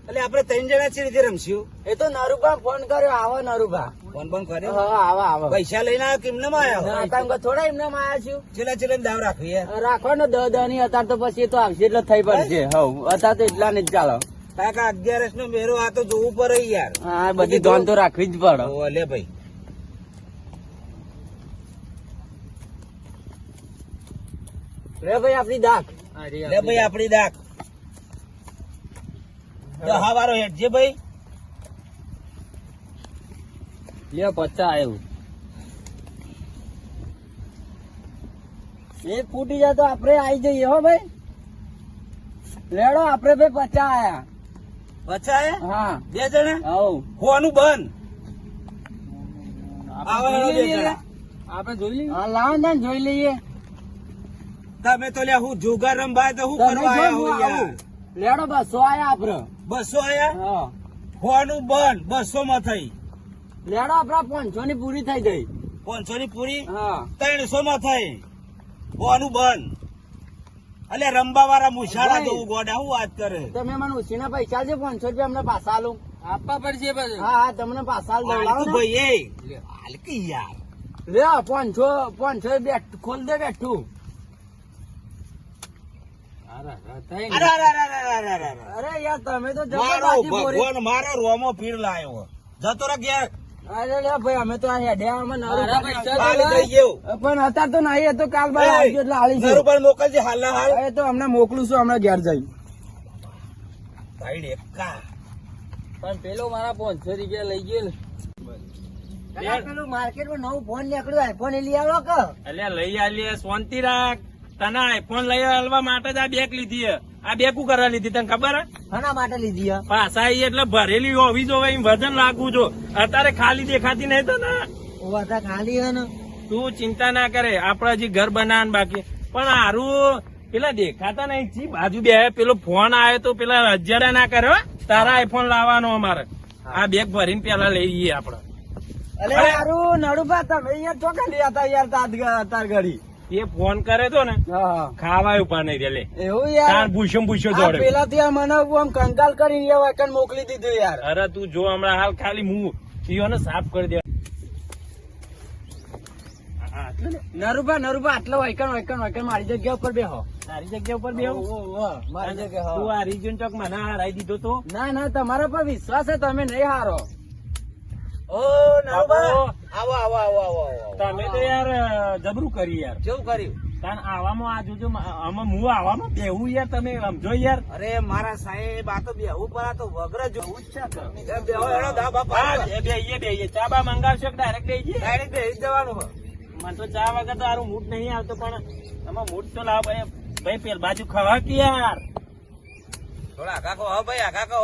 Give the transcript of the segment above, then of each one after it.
એટલે આપડે 3 જણા છે રીતે રમશું. એ તો નરુભા ફોન કર્યો, આવો નરુભા. ફોન કર્યો. હા, આવો. પૈસા લઈને આવ્યો કેમને આવ્યો? થોડા એમને આયા છું. છેલ્લા દાવ રાખવી યાર. રાખવાનો 10 ની અત્યારે તો પછી તો આવશે એટલે થઈ પડશે. અત્યારે તો એટલા ને જ ચાલો. કાકા 11 નો મેરો આ તો જોવું પડે યાર. હા, બધી ધોન તો રાખવી જ પડે. લે ભાઈ આપડી દાખ. આપડી દાખ. હા વારો હેડ છે ભાઈ. લે 50 આવ્યું. એ ફૂટી જાય તો આપડે આવી જઈએ હો ભાઈ. લેડો આપડે ભાઈ 50 આયા. 50 આયા? હા. 2 જણા? હોવાનું બંધ. આપડે જોઈ લઈએ. હા, લાવો ને જોઈ લઈએ. તમે તો લ્યા હું જુગાર રંભાય તો હું કરવા આયા હો યાર. લેડો 200 આયા આપડે. 200 આયા? હા. હોવાનું બંધ 200 માં થઈ. લેડો આપડા 500 ની પૂરી થઈ ગઈ. 500 ની પૂરી? હા. 300 માં થઈ. હોવાનું બંધ. અલે રંબા વાળા મુશાળા જવું ગોડા હું વાત કરે. તમે મને ઉછીના પૈસા છે 500 રૂપિયા અમને પાછા આલું. આપવા પડશે પછી. હા, તમને પાછા આલ દઉં. ભાઈ એ હાલ કે યાર. લે 500 બેઠ ખોલ દે બેઠું. અરે યાર તમે તો ભગવાન મારા રોમો પીર લાયો જતો રે ઘેર. અરે લે ભાઈ અમે તો આ હેડ્યામાં પણ અત્યારે તો નહીં, એ તો કાલ બાર આવજો એટલે આલી છે. મોકલજે હાલ ના હાલ. એ તો અમને મોકલું છું હમણાં ઘેર જઈ. પણ પેલો મારા 500 રૂપિયા લઈ ગયો ને. પેલું માર્કેટમાં નવું ફોન નીકળ્યું, આઈફોન લઈ આવો કે? એટલે લઈ આવીએ શાંતિ રાખ. તને આઈફોન લઈ આવવા માટે જ આ બેગ લીધી. આ બેગ શું કરવા લીધી તને ખબર? શાના માટે લીધી? પાછા એટલે ભરેલી હોવી જોવે, વજન લાગવું જો. અત્યારે ખાલી દેખાતી નહીં તો ને. ખાલી હે ને. તું ચિંતા ના કરે, આપડે હજી ઘર બનાવવાનું બાકી. પણ હારું પેલા દેખાતા નહીં. ચી બાજુ બે પેલો ફોન આવ્યો તો પેલા રજડા ના કર્યો. તારા આઈફોન લાવવાનો અમારે. આ બેગ ભરીને પેલા લઈ જઈએ આપડે. અરે હારું નડુભા તમે અહીંયા ચોકા લઈ હતા યાર તાર ઘડી. એ ફોન કરે તો ને ખાવા ઉપર નહીં લે. એવું યાર પૂછો જોડે પેલા ત્યાં મને આમ કંગાલ કરીને મોકલી દીધું યાર. અરે તું જો હમણાં હાલ ખાલી હું ઈઓને સાફ કરી દે. નરુભા આટલો વાયકણ મારી જગ્યા ઉપર બેહો. તારી જગ્યા ઉપર બેહો? મારી જગ્યા. તું આ રીજન ચોક મને હરાઈ દીધો તો. ના તમારા પર વિશ્વાસ છે, તમે નહીં હારો. તમે તો યાર જબરું કરી યાર. કેવું કર્યું? કારણ આવામાં આ જોજો આમાં હું આવામાં બેહું યાર. તમે સમજો યાર. અરે મારા સાહેબ આ તો બેહવું પર આ તો વગર જોવું જ છે. બેહીએ ચા બા મંગાવશો ડાયરેક્ટ બેહી જવાનું. મને તો ચા વગર તો સારું મૂડ નહીં આવતો, પણ આમાં મૂડ તો લાવ ભાઈ પેલ બાજુ ખવા કે યાર. થોડા આગા કહો ભાઈ, આગા કહો.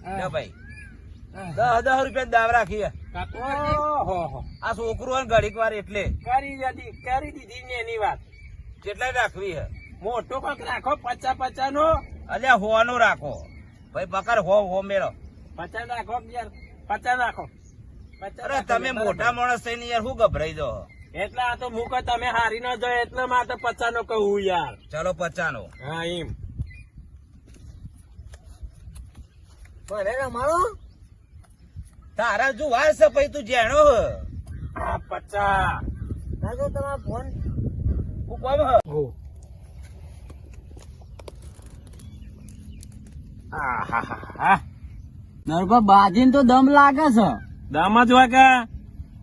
ભાઈ 10 રૂપિયા દાવ રાખીએ. આ છોકરું ઘડીક વાર એટલે કરી દીધી ને એની વાત. કેટલા રાખવી હે? મોટો કોક રાખો 50 નો. અલ્યા હો નો રાખો ભાઈ. પકડ હો મેળો. 50 રાખો યાર. 50 રાખો. અરે તમે મોટા માણસ થઈને યાર શું ગભરાઈ દો? એટલે આ તો મૂકો તમે હારી ન જાય એટલે મારે તો 50 નો કહું યાર. ચલો 50 નો. હા એમ. રમાડો તારા જો વાર છે પછી તું જેણો. 50 તમારો ફોન હું કોમ નરભા બાજીને તો દમ લાગે છે. દમ જ વાગે.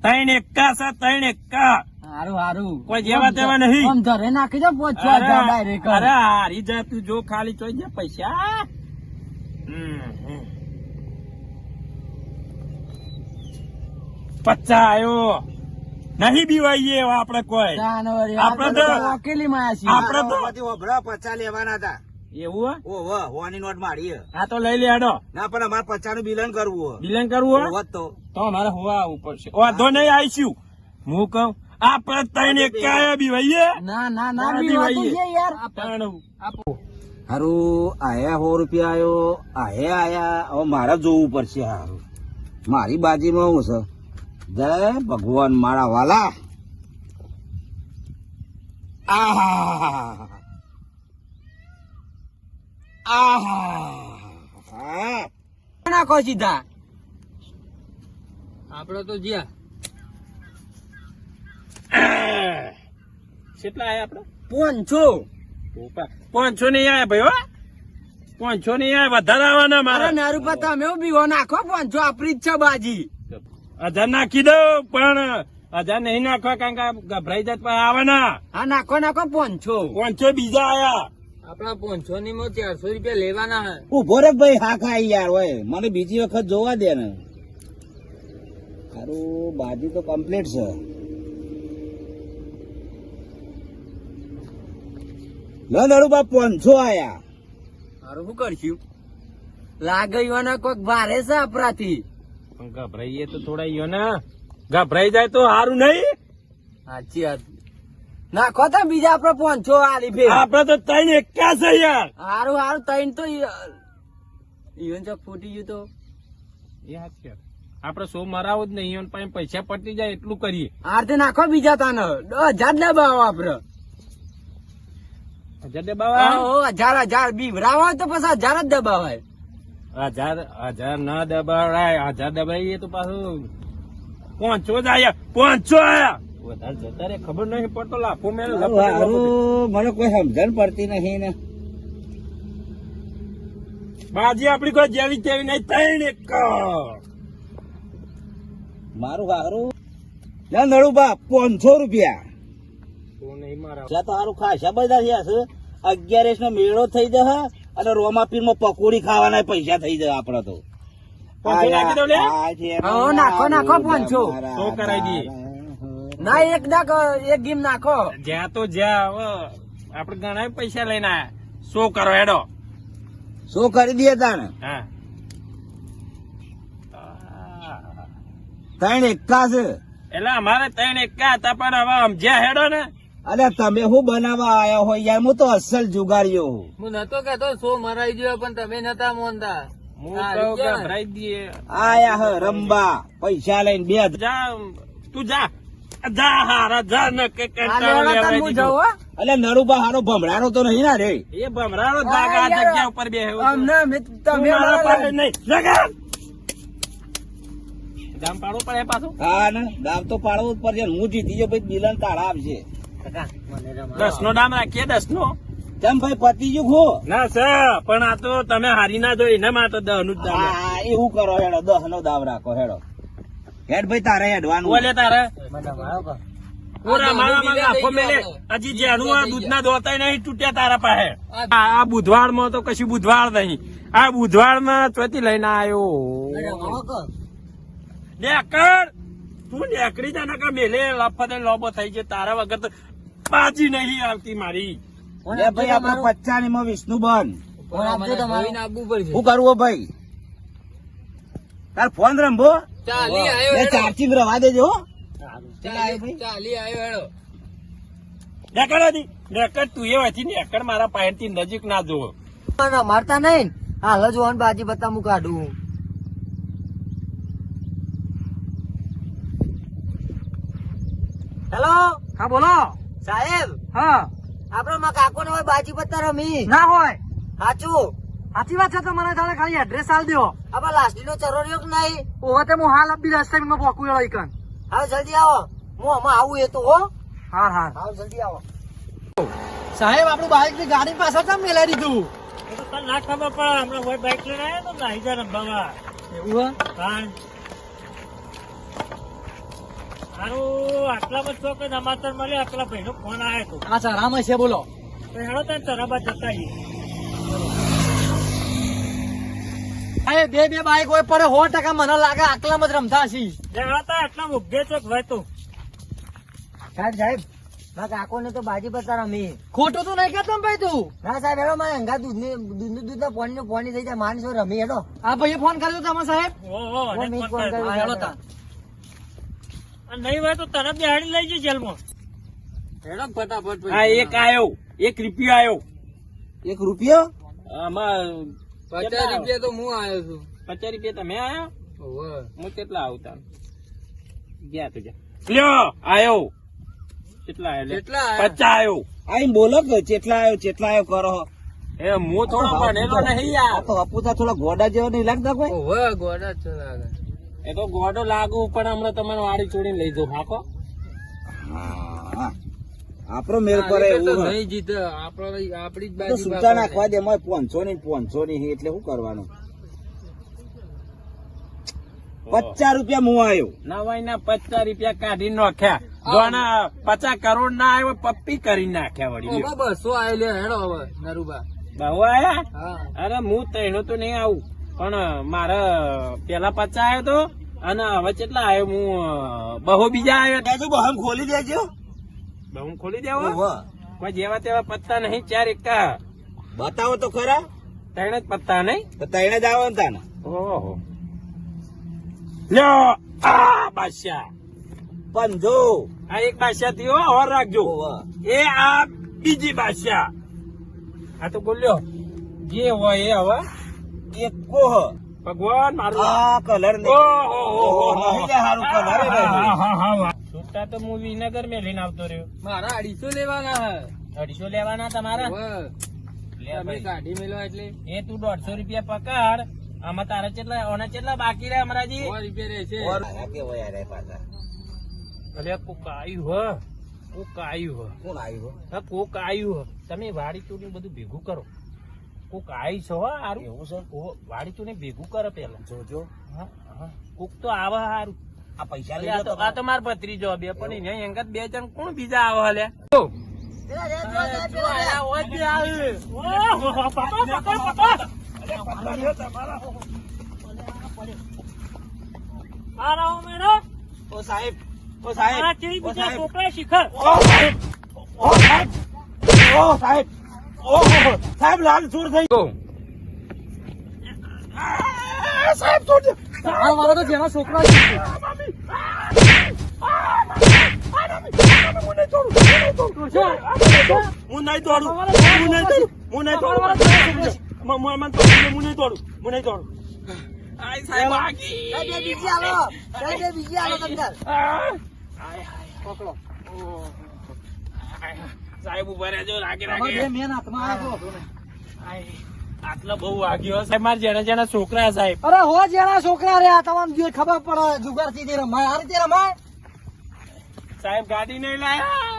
3 એકા છે. 3 એકા. હારું કોઈ જેવા તેવા નહીં. આમ ધરે નાખી દો 50 ડાયરેક્ટ. અરે હારી જા તું જો ખાલી ચોઈ જા પૈસા. 50 આયો. નહીં બીવાઈએ આપડે કોઈ. આપડે તો વકીલી માં આપડે તો 50 લેવાના હતા. એવું હોવાની નોટ મારી. આ તો લઈ લે હેડો. ના પણ અમારે 50 નું બિલન કરવું. બિલન કરવું તો અમારે હોવા આવવું પડશે. વાંધો નહીં આવીશું. હું કહું આપડે 3 એકા બીવાઈએ. ના બીવાઈએ યાર. હારું આયા 100 રૂપિયા આવ્યો. આયા હવે મારે જોવું પડશે. હારું મારી બાજીમાં હું છે. જય ભગવાન મારા વાલા. આહા નાખો સીધા આપડે તો જ્યાં કેટલા આયા આપડે? 500 500 નહીં આયા ભાઈ હો, 500 નહીં આયા, વધારે આવવાના અરે મારા. નારૂપા તમે બીવો નાખો 500 આપણી જ છે બાજી 1000 નાખી દો, પણ 1000 નહીં નાખવા, કારણ કે ગભરાઈ જાય પણ આવવાના. હા નાખો 500 500 બીજા આયા. આપડા 500 ની માં 400 રૂપિયા લેવાના હે ઉભો રે ભાઈ, હા ખાઈ યાર હોય, મને બીજી વખત જોવા દે ને. સારું, બાજી તો કમ્પ્લીટ છે. લો નરુબા 500 આયા. મારું શું કરશું લાગે ઈવાના કોઈક ભારે છે આપણાથી પણ ગભરાઈએ તો થોડા ઈયો ને, ગભરાઈ જાય તો સારું નહીં. સાચી વાત નાખો તો બીજા આપડે 500 આલી ફેર આપડે તો 3 એકા છે યાર. હારું તૈન તો ઈવન ચોક ફૂટી ગયું તો એ સાચી વાત. આપડે 100 મરાવો જ નહીં, ઈયોને પાસે પૈસા પટી જાય એટલું કરીએ. આરતે નાખો બીજા તાને 1000 દબાવો આપડે 1000 દબાવા, 1000 બીવરાવો તો પછી 1000 જ દબાવાય 1000 ના દબાવાય, 1000 દબાઈએ તો પાછું 500 જ આયા, 500 આયા. વધારે જતા રે, ખબર નહીં પડતો, લાફો મેં સારું, મને કોઈ સમજણ પડતી નહીં ને. બાજી આપડી કોઈ જેવી તેવી નહીં, 3 એકા. મારું સારું લે નરુબા 500 રૂપિયા. તો નહીં મારા. ત્યાં તો સારું ખાસા બધા થયા છે. 11 નો મેળો થઈ જશે અને રોમાપીર માં પકોડી ખાવાના પૈસા થઈ જાય આપડે તો. 500 નાખી દો લે. હા, નાખો 500 સો કરાઈ દઈએ. ના એક ગીમ નાખો જ્યાં તો જ્યાં હવે આપડે ઘણા પૈસા લઈને આયા, 100 કરો હેડો. શું કરી દે તાણે? હા 3 એકા છે. એટલે અમારે 3 એકા હતા, પણ હવે સમજ્યા હેડો ને. અરે તમે શું બનાવવા આયા હોય યાર, હું તો અસલ જુગારીઓ. હું નતો કેતો 100 મરાઈ ગયો પણ તમે નતા મોનતા હું કહું કે ભરાઈ દઈએ. આયા હ રંબા પૈસા લઈને 2000. જા તું જા જા હારા જા ને કે કંટાળો લેવડાવી હું દીધો. જાઉં એટલે નરુબા હારો ભમરાનો તો નહીં ના રે. એ ભમરાનો દાગ આ જગ્યા ઉપર બેહ્યો છે. અમને તું તમે મારા પાસે નહીં જગા. દામ પાડો પડે પાછું. હા ને દામ તો પાડવું જ પડશે. હું જીતી ગયો ભાઈ, બિલન તાળા આપશે. 10 નો દામ રાખીએ, 10 નો. કેમ ભાઈ પતી ગયું ખો? ના સર, પણ આ તો તમે હારી ના જો એના માટે 10 નું જ દામ રાખો. હા એવું કરો હેડો, 10 નો દામ રાખો હેડો. હેડ ભાઈ તારે હેડવાનું. બોલે તારે પૂરા મારામાં લાફો મેલે. હજી જેનું આ દૂધના દોતાય નહીં તૂટ્યા તારા પાસે. આ બુધવારમાં તો કશું બુધવાર નહીં, આ બુધવારમાં ચોથી લઈને આવ્યો. નેકર તું નેકડી જા, નકર મેલે લફતે લોબો થઈ જાય. તારા વગર તો બાજી નહીં આવતી મારી. લે ભાઈ આપડે 55 માં વિષ્ણુ બન. આપવું પડશે શું કરવું ભાઈ? તાર ફોન રંભો ચાલી આવ્યો ચાર્જિંગ રવા દેજો હો. ચાલી આવ્યો હેડો નેકર હતી નેકર, તું એ વાંચી નેકર, મારા પાસેથી નજીક ના જોવો. મારતા નહીં હાલ જ વન બાજી બતા હું કાઢું હેલો હા બોલો. સાહેબ હા આપડે માં કાકો ને હોય બાજી પત્તા રમી ના હોય, સાચું સાચી વાત છે. તો મને તારે ખાલી એડ્રેસ આલ દો. આપડે લાસ્ટી નો ચરો રહ્યો કે નહીં ઓહો તે હું હાલ આપી રસ્તા પોકું એળો ઈકન. હવે જલ્દી આવો હું આમાં આવું એ તો હો હા હા આવો જલ્દી આવો સાહેબ, આપણું બાઈક ની ગાડી પાછળ કેમ મેલાઈ દીધું? ના ખબર પડે, હમણાં હોય બાઈક લઈને આવ્યા તો નાહી જા રમવામાં. એવું સારું આટલા બધો કે સમાચાર મળે, આટલા ભાઈ નો ફોન આવ્યો હતો. હા સર, રામ છે, બોલો. તો હેડો તને તરબા જતા આવીએ. બે બાઈક હોય પડે 100% મને લાગે આટલામાં જ રમતા હશી. હેડો તો આટલા મુગ્ધે ચોક હોય તો. સાહેબ મારા કાકો ને તો બાજી પત્તા રમી ખોટું તો નહીં કેતો ભાઈ તું. ના સાહેબ હેડો મારે હંગા દૂધ ના પોણી થઈ જાય માણસો રમી હેડો આ ભાઈએ ફોન કર્યો તમે સાહેબ? ઓહો, અને મેં ફોન ફોન કર્યો. કર્યો. હેડો તા. અને નહીં હોય તો તરત બેહાડી લઈ જઈએ જેલમાં. હેડો ફટાફટ હા, એક આયો, 1 રૂપિયો આયો. 1 રૂપિયો? આમાં 50 રૂપિયા તો હું આવ્યો છું 50 રૂપિયા તમે આયા? ઓવે. હું કેટલા આવતા ગયા તો જા. લ્યો આયો. કેટલા આયો લે? કેટલા આયા? 50 આયો. આઈ બોલો કે ચેટલા આવ્યો કરો. એ હું થોડો ભણેલો નહીં યાર. આ તો અપુતા થોડા ગોડા જેવા નહીં લાગતા કોઈ? ઓવે ગોડા જ છે લાગે. એ તો ગોડો લાગુ પણ હમણાં તમારે વાડી છોડીને લઈ જાઉં હાકો. હા. આપણો મેળ પડે આ તો એવું નહીં જીતે આપડી જ તો બાજુ સૂટા નાખવા દે, એમાં 500 ની એટલે શું કરવાનું? 50 રૂપિયા મું આવ્યો. નવાઈ ના 50 રૂપિયા કાઢી નાખ્યા. જોના 50 કરોડ ના આવ્યો પપ્પી કરી નાખ્યા વળી. 200 આય લે હેડો હવે નરુબા. બહુ આયા? હા અરે હું તૈનો તો નહીં આવું પણ મારે પેલા 50 આવ્યો તો અને હવે કેટલા આવ્યો હું બહુ બીજા આવ્યો. દેજો બહમ ખોલી દેજો. બહુ ખોલી દેવો ઓહો. કોઈ જેવા તેવા પત્તા નહીં. 4 એકા બતાવો તો ખરા. 3 જ પત્તા નહીં. તો તઈને જ આવો ને તાને. ઓહો લ્યો આ બાદશાહ. 50. આ એક બાદશાહ થયો ઓર રાખજો. ઓહો. એ આ બીજી બાદશાહ. આ તો બોલ્યો જે હોય એ હવે એકો હ. ભગવાન મારું. આ કલર ને ઓહો નહીં લે હારું કલર રે. છૂટા તો હું વિનગર મેં લઈને આવતો રહ્યો. મારા 250 લેવાના હે. 250 લેવાના તમારા. ઓવે. લે તમે ભાઈ. કાઢી મેલો એટલે એ તું 150 રૂપિયા પકડ. આમાં તારા કેટલા ઓના કેટલા બાકી રહે અમરાજી? 100 રૂપિયા રહેશે. આ કેવો યાર એ પાછા. અલે કોક આયુ હ. કોક આયુ હ. કોણ આવ્યું? હા કોક આયુ હ. તમે વાડી ચૂડી બધું ભેગું કરો. કોક આઈ છો હો હારું. એવું છે? વાડી ચૂડી ભેગું કરો પેલા. જોજો. હા હા. કોક તો આવે હારું. આ પૈસા અલે લઈ આ લો તો માર ભત્રીજો બે પણ એને અંગત 2 જણ કોણ બીજા આવે હલે? ઓ સાહેબ, ઓ સાહેબ, ઓ સાહેબ, ઓ સાહેબ, ઓ સાહેબ, ઓ સાહેબ લાલ ચોર થઈ ગયો. સાહેબ ચોર છે. આ મારો તો જેના છોકરા છે. હું નહીં તોડું. હું નહીં તોડું. આય સાહેબ આગી. સાહેબ ઉભા રહેજો. રાગે આટલો બહુ વાગ્યો સાહેબ. મારા જેના જેના છોકરા સાહેબ. અરે હો જેના છોકરા રે આ તમને જે ખબર પડે જુગાર થી રમાય આ રીતે રમાય. સાહેબ ગાડી નહીં લાયા.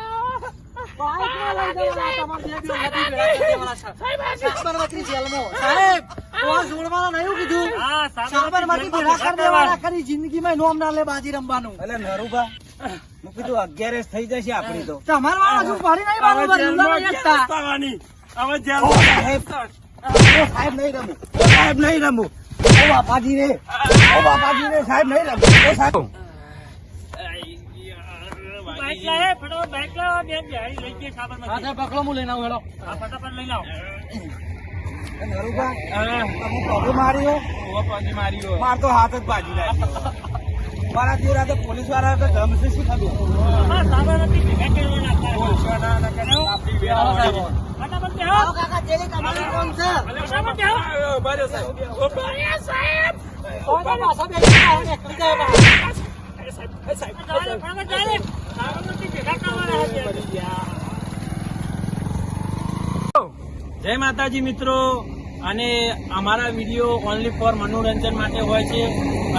જિંદગીમાં નોમ ના લે બાજી રમવાનું. અલે નરુભા, હું કીધું 11 થઈ જશે આપણી તો. તમારે વાળા હજુ પાડી નહીં બાબુ થવાની. હવે જેલ ઓ સાહેબ નહીં રમું. ઓ સાહેબ નહીં રમું. ઓ બાપાજી રે, ઓ બાપાજી રે, સાહેબ નહીં રમું. ઓ સાહેબ. પકડો હું લઈને આવું હેડો. નરુભા, તમે પગે માર્યો. માર્યો. માર તો હાથ જ બાજી લાગ્યો. મારા જેવડા તો પોલીસ વાળા તો જમશે શું ખબર? જય માતાજી મિત્રો. અને અમારા વિડીયો ઓનલી ફોર મનોરંજન માટે હોય છે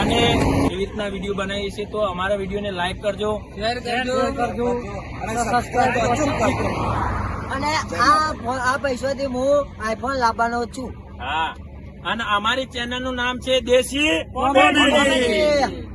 અને એવી રીતના વિડીયો બનાવીએ છીએ. તો અમારા વિડીયોને લાઈક કરજો, શેર કરજો અને સબસ્ક્રાઇબ કરજો. અને આ પૈસાથી હું આઈફોન લાવવાનો છું. હા. અને અમારી ચેનલ નું નામ છે દેશી કોમેડી.